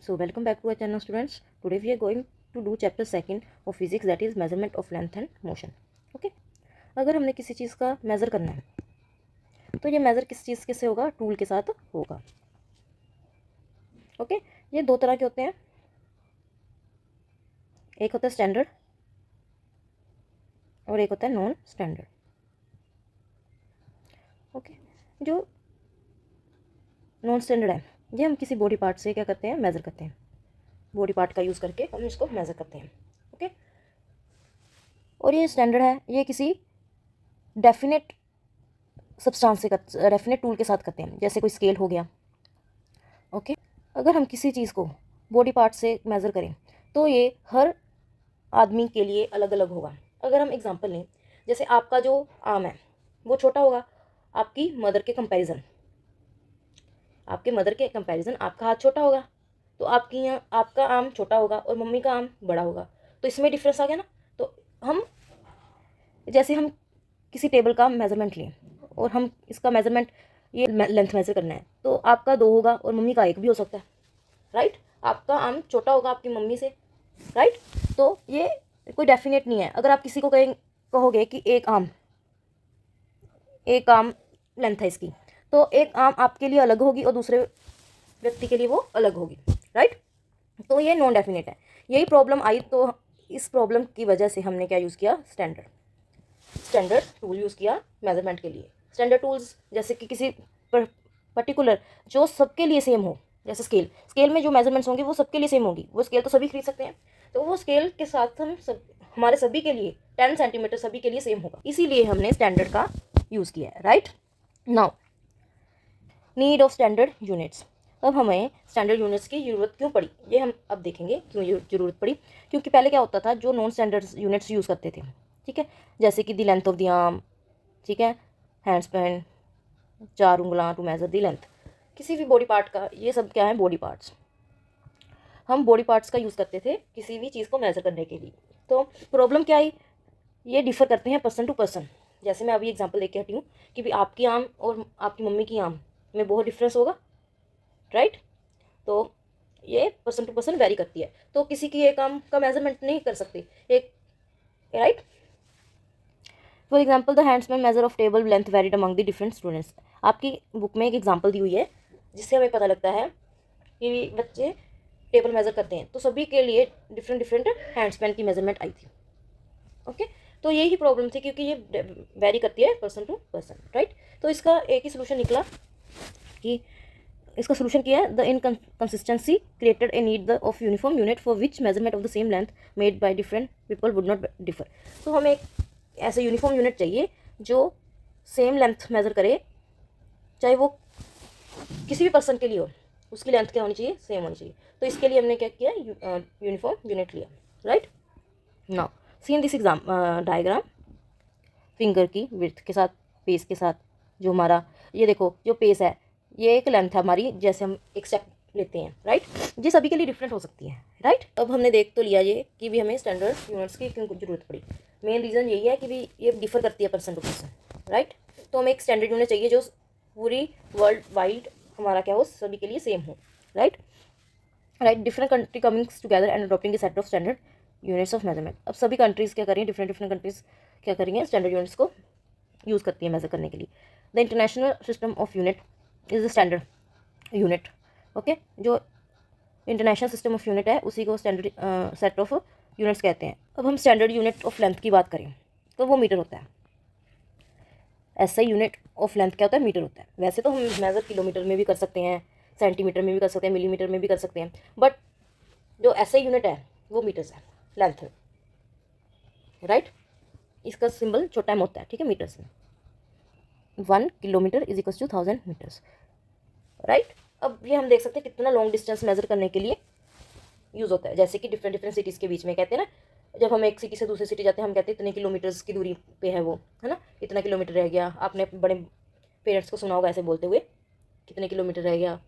So welcome back to our channel students. Today we are going to do chapter 2 of physics, that is measurement of length and motion. Okay. अगर हमने किसी चीज़ का measure करना है तो ये measure किस चीज़ के से होगा? टूल के साथ होगा. ओके. ये दो तरह के होते हैं. एक होता है स्टैंडर्ड और एक होता है नॉन स्टैंडर्ड. ओके. जो नॉन स्टैंडर्ड है ये हम किसी बॉडी पार्ट से क्या करते हैं? मेज़र करते हैं. बॉडी पार्ट का यूज़ करके हम इसको मेज़र करते हैं. ओके. और ये स्टैंडर्ड है, ये किसी डेफिनेट सब्सटेंस से डेफिनेट टूल के साथ करते हैं, जैसे कोई स्केल हो गया. ओके. अगर हम किसी चीज़ को बॉडी पार्ट से मेज़र करें तो ये हर आदमी के लिए अलग अलग होगा. अगर हम एग्जांपल लें, जैसे आपका जो आर्म है वो छोटा होगा आपकी मदर के कंपैरिजन. आपके मदर के कंपैरिजन आपका हाथ छोटा होगा, तो आपका आर्म छोटा होगा और मम्मी का आर्म बड़ा होगा. तो इसमें डिफरेंस आ गया ना. तो हम जैसे हम किसी टेबल का मेज़रमेंट लें और हम इसका मेज़रमेंट ये लेंथ मेज़र करना है, तो आपका 2 होगा और मम्मी का 1 भी हो सकता है. राइट. आपका आर्म छोटा होगा आपकी मम्मी से. राइट. तो ये कोई डेफिनेट नहीं है. अगर आप किसी को कहोगे कि एक आर्म लेंथ है इसकी, तो एक आर्म आपके लिए अलग होगी और दूसरे व्यक्ति के लिए वो अलग होगी. राइट. तो ये नॉन डेफिनेट है. यही प्रॉब्लम आई, तो इस प्रॉब्लम की वजह से हमने क्या यूज़ किया? स्टैंडर्ड टूल यूज़ किया मेज़रमेंट के लिए. स्टैंडर्ड टूल्स जैसे कि किसी पर्टिकुलर जो सबके लिए सेम हो, जैसे स्केल में जो मेजरमेंट्स होंगे वो सबके लिए सेम होगी. वो स्केल तो सभी खरीद सकते हैं, तो वो स्केल के साथ हमारे सभी के लिए 10 सेंटीमीटर सभी के लिए सेम होगा. इसीलिए हमने स्टैंडर्ड का यूज़ किया है. Right. Now need of standard units. अब हमें स्टैंडर्ड यूनिट्स की ज़रूरत क्यों पड़ी, ये हम अब देखेंगे क्यों ज़रूरत पड़ी. क्योंकि पहले क्या होता था, जो नॉन स्टैंडर्ड यूनिट्स यूज़ करते थे, ठीक है, जैसे कि the length of the arm, ठीक है, हैंड स्पैन, 4 उंगलियां टू मेजर द लेंथ किसी भी बॉडी पार्ट का. ये सब क्या है? Body parts. हम बॉडी पार्ट्स का यूज़ करते थे किसी भी चीज़ को मेज़र करने के लिए. तो प्रॉब्लम क्या आई? ये डिफ़र करते हैं पर्सन टू पर्सन. जैसे मैं अभी एग्जांपल लेके हटी हूँ कि भी आपकी आर्म और आपकी मम्मी की आर्म में बहुत डिफरेंस होगा. राइट. तो ये पर्सन टू पर्सन वेरी करती है. तो किसी की एक आर्म का मेजरमेंट नहीं कर सकती एक. Right. For example the handspan measure of table length varied among the different students. आपकी बुक में एक एग्जाम्पल दी हुई है जिससे हमें पता लगता है कि बच्चे टेबल मेज़र करते हैं, तो सभी के लिए डिफरेंट हैंड्समैन की मेजरमेंट आई थी. ओके. तो यही प्रॉब्लम थी क्योंकि ये वेरी करती है पर्सन टू पर्सन. राइट. तो इसका एक ही सोल्यूशन निकला कि इसका सोल्यूशन किया है the inconsistency created a need of uniform unit for which measurement of the same length made by different people would not differ. तो हमें एक ऐसे यूनिफॉर्म यूनिट चाहिए जो सेम लेंथ मेज़र करे, चाहे वो किसी भी पर्सन के लिए हो, उसकी लेंथ क्या होनी चाहिए? सेम होनी चाहिए. तो इसके लिए हमने क्या किया? यूनिफॉर्म यूनिट लिया. Right. Now see in this exam diagram, finger की विड्थ के साथ, पेस के साथ, जो हमारा ये देखो जो पेस है ये एक लेंथ है हमारी, जैसे हम एक स्टेप लेते हैं. राइट. ये सभी के लिए डिफरेंट हो सकती है. राइट. अब हमने देख तो लिया ये कि भी हमें स्टैंडर्ड यूनिट्स की क्यों ज़रूरत पड़ी. मेन रीज़न यही है कि भी ये डिफ़र करती है पर्सन टू पर्सन. राइट. तो हमें एक स्टैंडर्ड यूनिट चाहिए जो पूरी वर्ल्ड वाइड हमारा क्या हो, सभी के लिए सेम हो. Right. Different country comings together and adopting a set of standard units of measurement. अब सभी कंट्रीज़ क्या करेंगे? डिफरेंट कंट्रीज़ क्या करेंगे? स्टैंडर्ड यूनिट्स को यूज़ करती है मेज़र करने के लिए. The international system of unit is the standard unit. Okay. जो इंटरनेशनल सिस्टम ऑफ यूनिट है उसी को स्टैंडर्ड सेट ऑफ यूनिट्स कहते हैं. अब हम स्टैंडर्ड यूनिट ऑफ लेंथ की बात करें तो वो मीटर होता है. ऐसा यूनिट ऑफ लेंथ क्या होता है? मीटर होता है. वैसे तो हम मेज़र किलोमीटर में भी कर सकते हैं, सेंटीमीटर में भी कर सकते हैं, मिलीमीटर में भी कर सकते हैं, बट जो ऐसा यूनिट है वो मीटर्स है, लेंथ है. राइट. इसका सिंबल छोटा एम होता है. ठीक है. मीटर्स में 1 kilometre is equal to 1000 metres. Right. अब ये हम देख सकते हैं कितना लॉन्ग डिस्टेंस मेज़र करने के लिए यूज़ होता है. जैसे कि डिफरेंट सिटीज़ के बीच में कहते हैं ना, जब हम एक सिटी से दूसरी सिटी जाते हैं हम कहते हैं इतने किलोमीटर्स की दूरी पे है वो, है ना, इतना किलोमीटर रह गया. आपने अपने बड़े पेरेंट्स को सुना होगा ऐसे बोलते हुए, कितने किलोमीटर रह गया.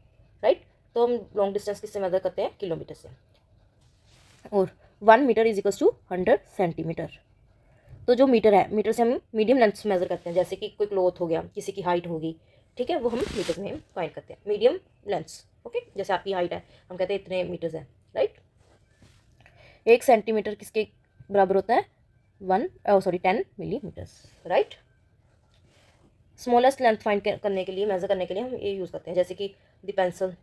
राइट. तो हम लॉन्ग डिस्टेंस किससे मेज़र करते हैं? किलोमीटर से. और 1 metre is equal to 100 centimetre. तो जो मीटर है, मीटर से हम मीडियम लेंथ मेज़र करते हैं. जैसे कि कोई क्लॉथ हो गया, किसी की हाइट होगी, ठीक है, वो हम मीटर में फाइंड करते हैं. मीडियम लेंथ्स ओके, जैसे आपकी हाइट है, हम कहते हैं इतने मीटर्स है, राइट। 1 सेंटीमीटर किसके बराबर होता है? 10 millimetres, right. Smallest length find करने के लिए, मेजर करने के लिए हम ये यूज़ करते हैं, जैसे कि द पेंसिल,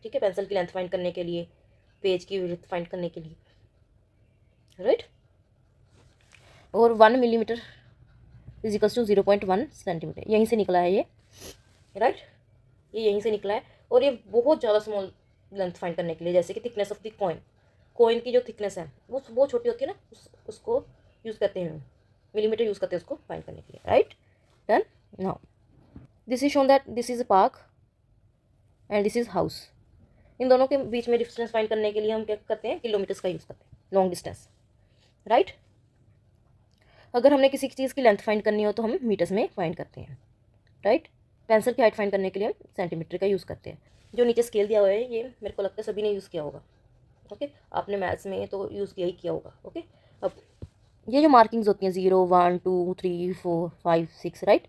ठीक है, पेंसिल की लेंथ फाइंड करने के लिए, पेज की विड्थ फाइंड करने के लिए, राइट। और 1 millimetre is equals to 0.1 centimetre, यहीं से निकला है ये, राइट, ये यहीं से निकला है। और ये बहुत ज़्यादा स्मॉल लेंथ फाइंड करने के लिए, जैसे कि थिकनेस ऑफ द कॉइन की जो थिकनेस है वो छोटी होती है ना, उसको यूज़ करते हैं, मिलीमीटर यूज़ करते हैं उसको फाइंड करने के लिए, right. Done. Now this is shown that this is a park and this is house. इन दोनों के बीच में डिस्टेंस फाइंड करने के लिए हम क्या करते हैं? किलोमीटर्स का यूज़ करते हैं, लॉन्ग डिस्टेंस, राइट। अगर हमने किसी चीज़ की लेंथ फाइंड करनी हो तो हम मीटर्स में फाइंड करते हैं, राइट। पेंसिल की हाइट फाइंड करने के लिए हम सेंटीमीटर का यूज़ करते हैं। जो नीचे स्केल दिया हुआ है ये मेरे को लगता है सभी ने यूज़ किया होगा, ओके। आपने मैथ्स में तो यूज़ किया ही किया होगा, ओके। अब ये जो मार्किंग्स होती हैं 0, 1, 2, 3, 4, 5, 6, राइट,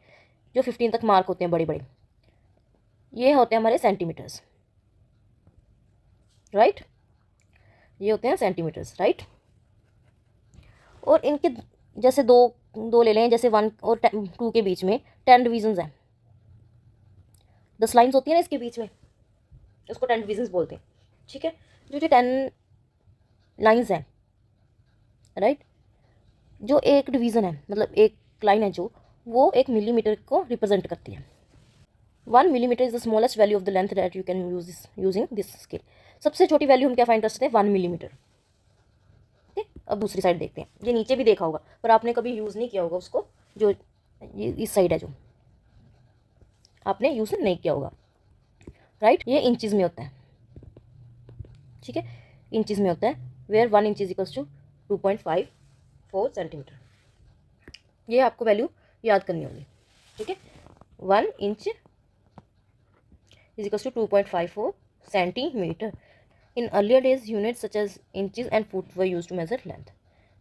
जो 15 तक मार्क होते हैं बड़े बड़े, ये होते हैं हमारे सेंटीमीटर्स, राइट। ये होते हैं सेंटीमीटर्स, राइट। और इनके जैसे दो दो ले लें, जैसे 1 और 2 के बीच में 10 डिवीजन्स हैं, 10 लाइन्स होती है ना इसके बीच में, उसको 10 डिवीजन्स बोलते हैं, ठीक है। जो 10 लाइन्स हैं, राइट, जो एक डिवीज़न है, मतलब एक लाइन है जो, वो 1 मिलीमीटर को रिप्रेजेंट करती है। 1 millimetre is the smallest value of the length that you can use using this scale. सबसे छोटी वैल्यू हम क्या फाइंड कर सकते हैं? 1 मिलीमीटर, ठीक। अब दूसरी साइड देखते हैं, ये नीचे भी देखा होगा पर आपने कभी यूज़ नहीं किया होगा उसको, जो ये इस साइड है जो आपने यूज़ नहीं किया होगा, राइट। ये इंचज़ में होता है, ठीक है, इंचज़ में होता है, where 1 inch is equals to 2.54 centimetre. ये आपको वैल्यू याद करनी होगी, ठीक है। 1 inch is equals to 2.54 centimetre. In earlier days unit such as inches and foot were use to measure length.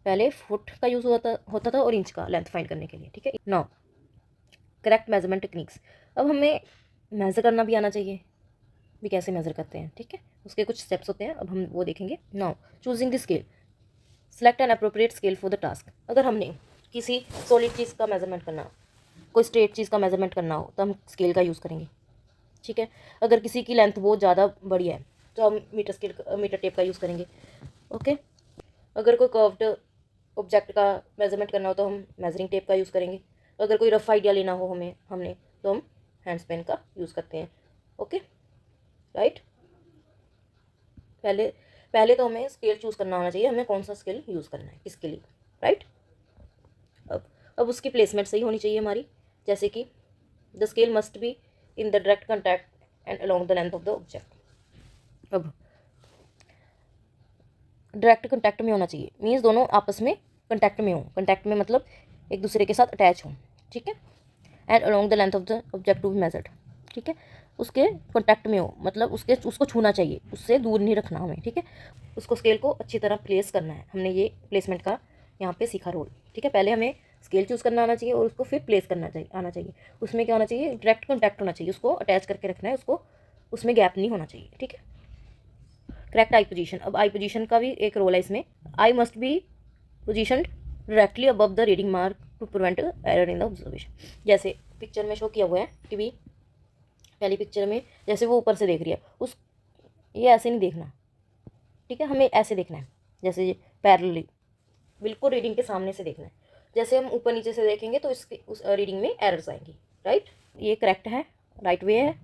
पहले फुट का यूज़ होता था और इंच का लेंथ फाइंड करने के लिए, ठीक है। Now correct measurement techniques. अब हमें मेज़र करना भी आना चाहिए, भी कैसे मेज़र करते हैं, ठीक है, उसके कुछ स्टेप्स होते हैं, अब हम वो देखेंगे। Now choosing the scale, select an appropriate scale for the task. अगर हमने किसी सॉलिड चीज़ का मेजरमेंट करना, कोई स्ट्रेट चीज़ का मेजरमेंट करना हो तो हम स्केल का यूज़ करेंगे, ठीक है। अगर किसी की लेंथ बहुत ज़्यादा बड़ी है तो हम मीटर टेप का यूज़ करेंगे, ओके। अगर कोई कर्व्ड ऑब्जेक्ट का मेजरमेंट करना हो तो हम मेजरिंग टेप का यूज़ करेंगे। अगर कोई रफ आइडिया लेना हो हमने तो हम हैंड्स पेन का यूज़ करते हैं, ओके, राइट। पहले तो हमें स्केल चूज़ करना होना चाहिए, हमें कौन सा स्केल यूज़ करना है किसके लिए, राइट। अब उसकी प्लेसमेंट सही होनी चाहिए हमारी, जैसे कि the scale must be in the direct contact and along the length of the object. अब डायरेक्ट कॉन्टैक्ट में होना चाहिए, मीन्स दोनों आपस में कॉन्टैक्ट में हो, कॉन्टैक्ट में मतलब एक दूसरे के साथ अटैच हो, ठीक है। And along the length of the object to be measured, ठीक है, उसके कॉन्टैक्ट में हो, मतलब उसको छूना चाहिए, उससे दूर नहीं रखना हमें, ठीक है। उसको स्केल को अच्छी तरह प्लेस करना है, हमने ये प्लेसमेंट का यहाँ पे सीखा रोल, ठीक है। पहले हमें स्केल चूज़ करना आना चाहिए और उसको फिर प्लेस करना आना चाहिए। उसमें क्या होना चाहिए? डायरेक्ट कॉन्टैक्ट होना चाहिए, उसको अटैच करके रखना है, उसको उसमें गैप नहीं होना चाहिए, ठीक है। Correct eye position. अब आई पोजीशन का भी एक रोल है इसमें। Eye must be positioned directly above the reading mark to prevent error in the observation. जैसे पिक्चर में शो किया हुआ है कि भी पहली पिक्चर में जैसे वो ऊपर से देख रही है, ये ऐसे नहीं देखना, ठीक है, हमें ऐसे देखना है, जैसे पैरेलली बिल्कुल रीडिंग के सामने से देखना है। जैसे हम ऊपर नीचे से देखेंगे तो उस रीडिंग में एरर्स आएंगी, राइट। ये करेक्ट है, राइट वे है,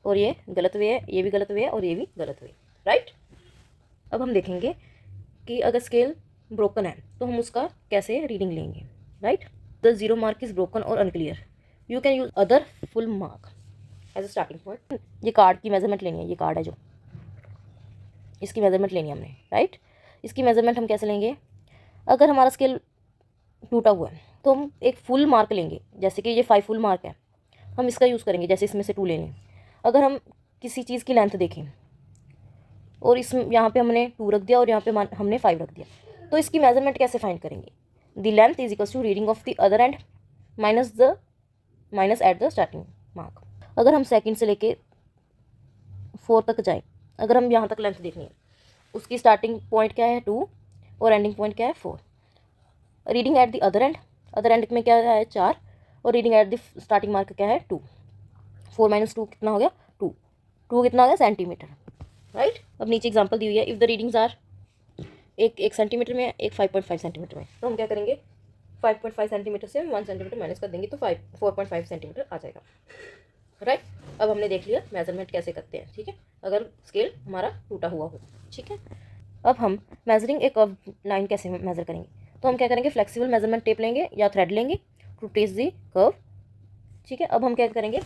और ये गलत वे है, ये भी गलत वे है और ये भी गलत वे, राइट। अब हम देखेंगे कि अगर स्केल ब्रोकन है तो हम उसका कैसे रीडिंग लेंगे, right. The zero mark is broken और unclear, you can use other full mark as a starting point. ये कार्ड की मेजरमेंट लेनी है, ये कार्ड है जो, इसकी मेजरमेंट लेनी है हमने, राइट। इसकी मेजरमेंट हम कैसे लेंगे? अगर हमारा स्केल टूटा हुआ है तो हम एक फुल मार्क लेंगे, जैसे कि ये 5 फुल मार्क है, हम इसका यूज़ करेंगे, जैसे इसमें से 2 ले लें। अगर हम किसी चीज़ की लेंथ देखें और इस यहाँ पे हमने 2 रख दिया और यहाँ पे हमने 5 रख दिया, तो इसकी मेजरमेंट कैसे फाइंड करेंगे? The length is equals to reading of the other end minus at the starting mark. अगर हम सेकंड से लेके 4 तक जाए, अगर हम यहाँ तक लेंथ देखनी है, उसकी स्टार्टिंग पॉइंट क्या है 2 और एंडिंग पॉइंट क्या है 4। Reading at the other and में क्या है 4 और reading eight the starting mark क्या है 2। 4 - 2 कितना हो गया 2। 2 कितना हो गया सेंटीमीटर, राइट। अब नीचे एग्जाम्पल दी हुई है, इफ़ द रीडिंग्स आर एक सेंटीमीटर में, एक 5.5 सेंटीमीटर में, तो हम क्या करेंगे 5.5 सेंटीमीटर से 1 सेंटीमीटर माइनस कर देंगे तो 4.5 सेंटीमीटर आ जाएगा, राइट। अब हमने देख लिया मेजरमेंट कैसे करते हैं, ठीक है, अगर स्केल हमारा टूटा हुआ हो, ठीक है। अब हम मेजरिंग एक कर्व लाइन कैसे मेजर करेंगे, तो हम क्या करेंगे फ्लेक्सिबल मेजरमेंट टेप लेंगे या थ्रेड लेंगे टू ट्रेस दी कर्व, ठीक है। अब हम क्या करेंगे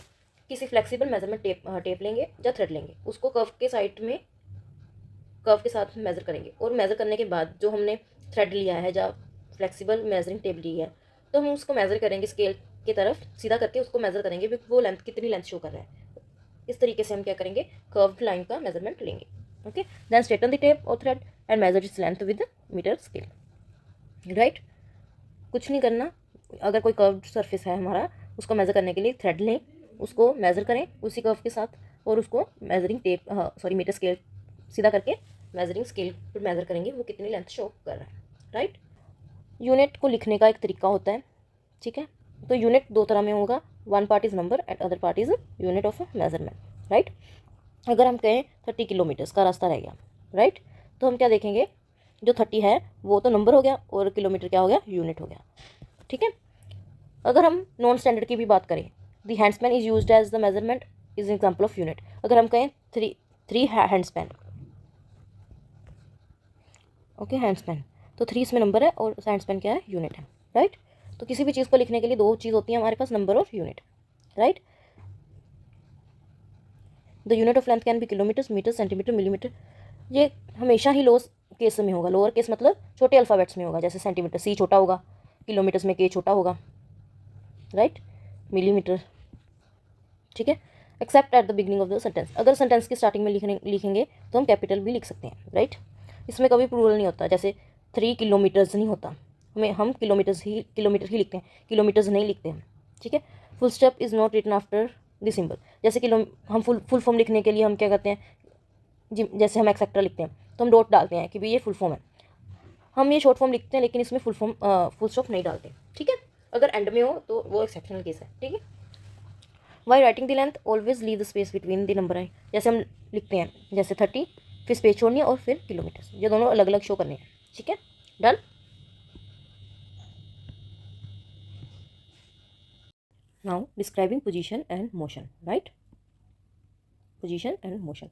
किसी फ्लेक्सिबल मेजरमेंट टेप लेंगे या थ्रेड लेंगे, उसको कर्व के साइड में कर्व के साथ मेज़र करेंगे और मेज़र करने के बाद जो हमने थ्रेड लिया है या फ्लेक्सिबल मेजरिंग टेप ली है, तो हम उसको मेज़र करेंगे स्केल की तरफ सीधा करके उसको मेज़र करेंगे वो लेंथ कितनी लेंथ शो कर रहा है। इस तरीके से हम क्या करेंगे कर्व्ड लाइन का मेजरमेंट लेंगे, okay. Then straighten the tape और thread and measure its length with metre scale, right. कुछ नहीं करना, अगर कोई कर्व्ड सरफेस है हमारा, उसको मेज़र करने के लिए थ्रेड लें, उसको मेज़र करें उसी कर्व के साथ और उसको मेजरिंग टेप मीटर स्केल सीधा करके मेजरिंग स्केल पर मेज़र करेंगे वो कितनी लेंथ शो कर रहा है, राइट। यूनिट को लिखने का एक तरीका होता है, ठीक है। तो यूनिट 2 तरह में होगा, one part is number and other part is unit of measurement, right. अगर हम कहें 30 किलोमीटर्स का रास्ता रह गया, राइट, तो हम क्या देखेंगे जो 30 है वो तो नंबर हो गया और किलोमीटर क्या हो गया यूनिट हो गया, ठीक है। अगर हम नॉन स्टैंडर्ड की भी बात करें, the handspan is used as the measurement is example of unit. अगर हम कहें थ्री हैंडस्पैन, ओके, हैंडस्पैन, तो 3 इसमें नंबर है और हैंडस्पैन क्या है यूनिट है, राइट। तो किसी भी चीज़ को लिखने के लिए 2 चीज़ होती है हमारे पास, नंबर और unit, right. The unit of length can be kilometres, metre, centimetre, millimetre. ये हमेशा ही लोअर केस में होगा, लोअर केस मतलब छोटे अल्फ़ाबेट्स में होगा, जैसे सेंटीमीटर सी छोटा होगा, किलोमीटर्स में के छोटा होगा, राइट, मिलीमीटर, ठीक है। Accept at the beginning of the sentence, अगर सेंटेंस की स्टार्टिंग में लिखेंगे तो हम कैपिटल भी लिख सकते हैं, राइट। इसमें कभी प्लूरल नहीं होता, जैसे 3 किलोमीटर्स नहीं होता, हम किलोमीटर ही लिखते हैं, किलोमीटर्स नहीं लिखते हैं, ठीक है। Full stop is not written after the symbol, जैसे हम फुल फॉर्म लिखने के लिए हम क्या करते हैं, जैसे हम एक्सेट्रा लिखते हैं तो हम डॉट डालते हैं कि भाई ये फुल फॉर्म है, हम ये शॉर्ट फॉर्म लिखते हैं लेकिन इसमें फुल स्टॉप नहीं डालते, ठीक है। अगर एंड में हो तो वो एक्सेप्शनल केस है, ठीक है। Why writing the length always leave the space between the number है, जैसे हम लिखते हैं जैसे 30 फिर स्पेस छोड़नी है और फिर किलोमीटर, ये दोनों अलग अलग शो करने हैं, ठीक है, done. Now describing position and motion, right, position and motion.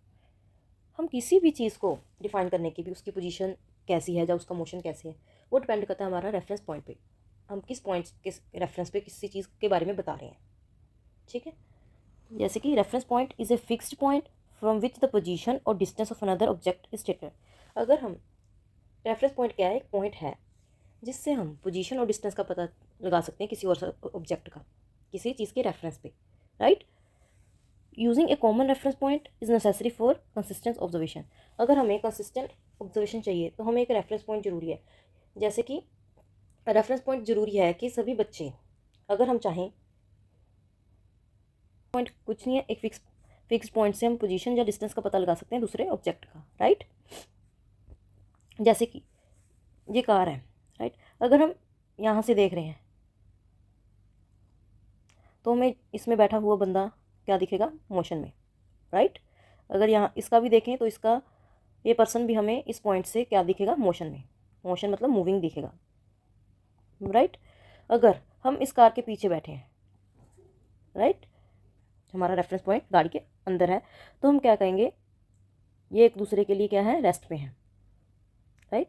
हम किसी भी चीज़ को डिफाइन करने की भी उसकी पोजीशन कैसी है या उसका मोशन कैसे है वो डिपेंड करता है हमारा रेफरेंस पॉइंट पे, हम किस पॉइंट के रेफरेंस पे किसी चीज़ के बारे में बता रहे हैं, ठीक है। जैसे कि reference point is a fixed point from which the position और distance of another object is stated. अगर हम रेफरेंस पॉइंट क्या है, एक पॉइंट है जिससे हम पोजीशन और डिस्टेंस का पता लगा सकते हैं किसी और ऑब्जेक्ट का, किसी चीज़ के रेफरेंस पे, right. Using A common reference point is necessary for consistent observation. अगर हमें कंसिस्टेंट ऑब्जर्वेशन चाहिए तो हमें एक रेफरेंस पॉइंट ज़रूरी है, जैसे कि रेफरेंस पॉइंट ज़रूरी है कि सभी बच्चे, अगर हम चाहें पॉइंट कुछ नहीं है, एक फिक्स पॉइंट से हम पोजीशन या डिस्टेंस का पता लगा सकते हैं दूसरे ऑब्जेक्ट का, राइट। जैसे कि ये कार है, राइट, अगर हम यहाँ से देख रहे हैं तो हमें इसमें बैठा हुआ बंदा क्या दिखेगा मोशन में, राइट। अगर यहाँ इसका भी देखें तो इसका ये पर्सन भी हमें इस पॉइंट से क्या दिखेगा मोशन में, मोशन मतलब मूविंग दिखेगा, राइट। अगर हम इस कार के पीछे बैठे हैं, राइट, हमारा रेफरेंस पॉइंट गाड़ी के अंदर है, तो हम क्या कहेंगे ये एक दूसरे के लिए क्या है रेस्ट पे है, राइट।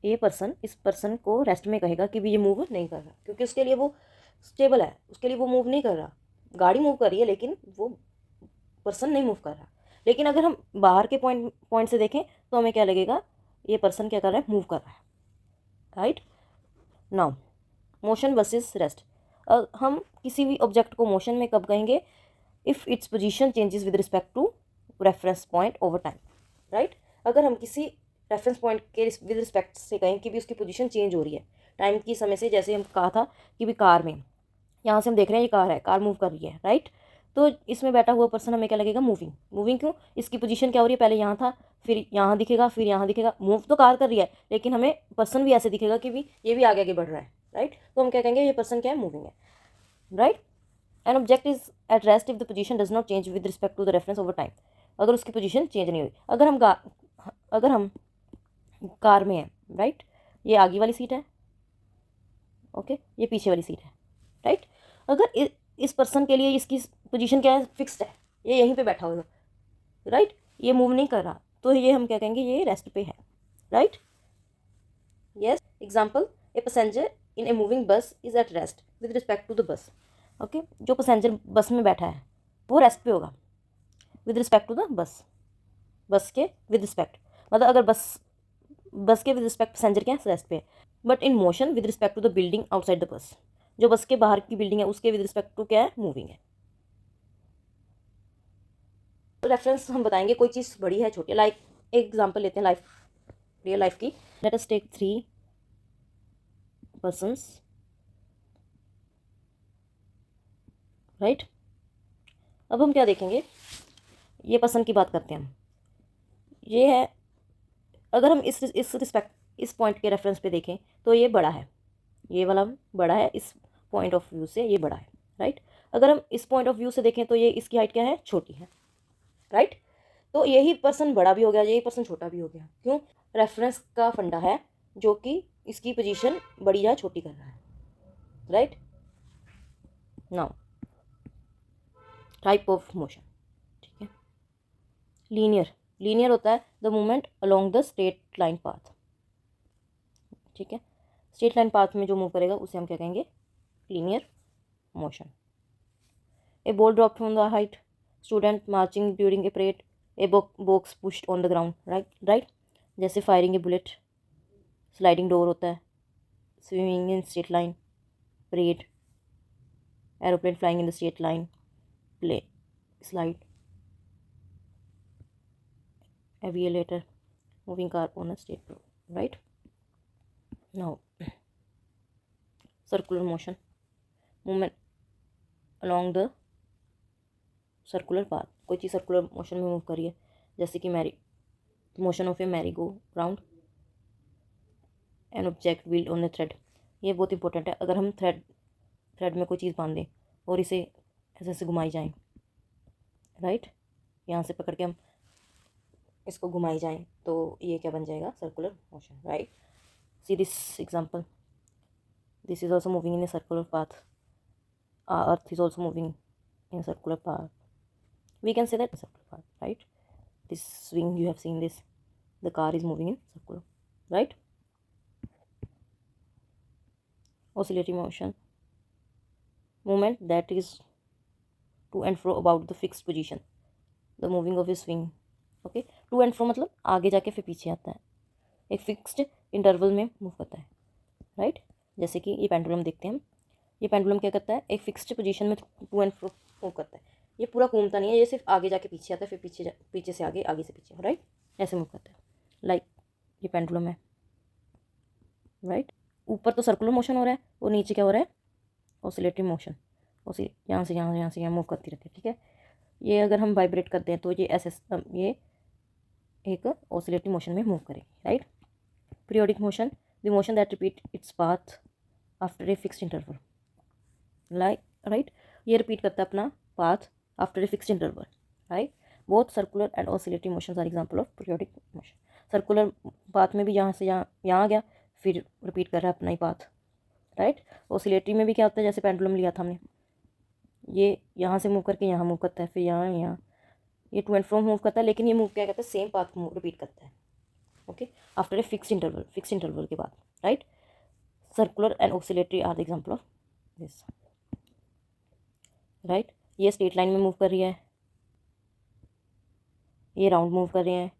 ये पर्सन इस पर्सन को रेस्ट में कहेगा कि भी ये मूव नहीं कर रहा, क्योंकि उसके लिए वो स्टेबल है, उसके लिए वो मूव नहीं कर रहा, गाड़ी मूव कर रही है लेकिन वो पर्सन नहीं मूव कर रहा। लेकिन अगर हम बाहर के पॉइंट से देखें तो हमें क्या लगेगा ये पर्सन क्या कर रहा है मूव कर रहा है, right. Now motion versus rest, हम किसी भी ऑब्जेक्ट को मोशन में कब कहेंगे, if its position changes with respect to reference point over time, right. अगर हम किसी रेफरेंस पॉइंट के विद रिस्पेक्ट से कहें कि भी उसकी पोजीशन चेंज हो रही है टाइम की समय से, जैसे हम कहा था कि भी कार में यहाँ से हम देख रहे हैं ये कार है, कार मूव कर रही है, राइट। तो इसमें बैठा हुआ पर्सन हमें क्या लगेगा, मूविंग। मूविंग क्यों, इसकी पोजीशन क्या हो रही है, पहले यहाँ था, फिर यहाँ दिखेगा, फिर यहाँ दिखेगा। मूव तो कार कर रही है, लेकिन हमें पर्सन भी ऐसे दिखेगा कि भी ये भी आगे आगे बढ़ रहा है, राइट। तो हम क्या कहेंगे, ये पर्सन क्या है, मूविंग है, right. An object is at rest if the position does not change with respect to the reference over time. अगर उसकी पोजीशन चेंज नहीं हुई, अगर हम कार में हैं, राइट, ये आगे वाली सीट है, ओके, ये पीछे वाली सीट है, राइट। अगर इस पर्सन के लिए इसकी पोजीशन क्या है, फिक्स्ड है, ये यहीं पे बैठा हुआ, राइट, ये मूव नहीं कर रहा, तो ये हम क्या कहेंगे, ये रेस्ट पे है, right. Yes, example, a passenger in a moving bus is at rest with respect to the bus. Okay, जो पैसेंजर बस में बैठा है वो रेस्ट पे होगा विद रिस्पेक्ट टू द बस, बस के विद रिस्पेक्ट, मतलब अगर बस के विद रिस्पेक्ट पैसेंजर क्या है, रेस्ट पे है। But in motion with respect to the building outside the bus, जो बस के बाहर की बिल्डिंग है उसके विद रिस्पेक्ट टू क्या है, मूविंग है। रेफरेंस हम बताएंगे कोई चीज़ बड़ी है छोटी है, लाइक एक एग्जांपल लेते हैं लाइफ, रियल लाइफ की। Let us take 3 persons, right. अब हम क्या देखेंगे, ये पर्सन की बात करते हैं हम, ये है, अगर हम इस पॉइंट के रेफरेंस पे देखें तो ये बड़ा है, ये वाला बड़ा है, इस पॉइंट ऑफ व्यू से ये बड़ा है, राइट। अगर हम इस पॉइंट ऑफ व्यू से देखें तो ये इसकी हाइट क्या है, छोटी है, राइट। तो यही पर्सन बड़ा भी हो गया, यही पर्सन छोटा भी हो गया, क्यों, रेफरेंस का फंडा है जो कि इसकी पोजीशन बड़ी या छोटी कर रहा है, right. Now type of motion, ठीक है। लीनियर होता है the movement along the straight line path, ठीक है। स्ट्रेट लाइन पाथ में जो मूव करेगा उसे हम क्या कहेंगे, linear motion. A ball drop from the height, student marching during a parade, a box pushed on the ground, right. जैसे फायरिंग ए बुलेट, स्लाइडिंग डोर होता है, swimming in straight line, parade, aeroplane flying in the straight line, play slide, aviator, moving car on a straight road, right. Now circular motion, movement along the circular path, कोई चीज़ circular motion में move करी है, जैसे कि motion of A merry go round, an object wheeled on the thread. ये बहुत important है, अगर हम थ्रेड में कोई चीज़ बांध दें और इसे ऐसे ऐसे घुमाई जाएं, राइट, यहाँ से पकड़ के हम इसको घुमाई जाएं तो ये क्या बन जाएगा, circular motion, right. See this example, this is also moving in a circular path, earth is also moving in circular path, we can say that circular path, right. This swing you have seen this, the car is moving in circular, right. Oscillatory motion, movement that is to and fro about the fixed position, the moving of a swing, okay. to and fro मतलब आगे जाके फिर पीछे आता है, एक fixed interval में move करता है, राइट। जैसे कि ये पेंडुलम देखते हैं हम, ये पेंडुलम क्या करता है, एक फिक्स्ड पोजीशन में टू एंड फ्रो मूव करता है, ये पूरा घूमता नहीं है, ये सिर्फ आगे जाके पीछे आता है, फिर पीछे से आगे, आगे से पीछे, राइट, ऐसे मूव करता है, लाइक ये पेंडुलम है, राइट। ऊपर तो सर्कुलर मोशन हो रहा है और नीचे क्या हो रहा है, ऑसिलेटरी मोशन, यहाँ से यहाँ, यहाँ से यहाँ मूव करती रहती है, ठीक है। ये अगर हम वाइब्रेट करते हैं तो ये ये एक ऑसिलेटरी मोशन में मूव करेगी, right. Periodic motion, the motion that repeat its path after a fixed interval, like, right, ये रिपीट करता है अपना path after a fixed interval, right. Both circular and oscillatory motion are example of periodic motion. Circular path में भी यहाँ से यहाँ आ गया, फिर रिपीट कर रहा है अपना ही पाथ, राइट। ऑसिलेटरी में भी क्या होता है, जैसे पेंडुलम लिया था हमने, ये यहाँ से मूव करके यहाँ मूव करता है, फिर यहाँ ये टू एंड फ्रो मूव करता है, लेकिन ये मूव क्या करता है, सेम पाथ रिपीट करता है, okay, after a fixed interval के बाद, right. Circular and oscillatory are the example of this, right. ये स्ट्रेट लाइन में मूव कर रही है, ये राउंड मूव कर रहे हैं,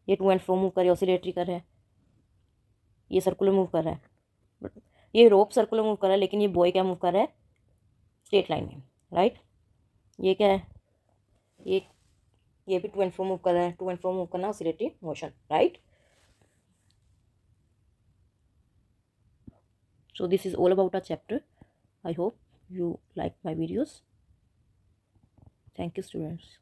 ये टू एंड फ्रो मूव कर रहे हैं, ऑसिलेटरी कर रहे हैं, ये सर्कुलर मूव कर रहा है, बट ये रोप सर्कुलर मूव कर रहा है, लेकिन ये बॉय क्या मूव कर रहा है, स्ट्रेट लाइन में, राइट। ये क्या है, ये भी टू एंड फ्रो मूव कर रहा है, टू एंड फ्रो मूव करना oscillatory motion, right. So this is all about our chapter. I hope you like my videos. Thank you, students.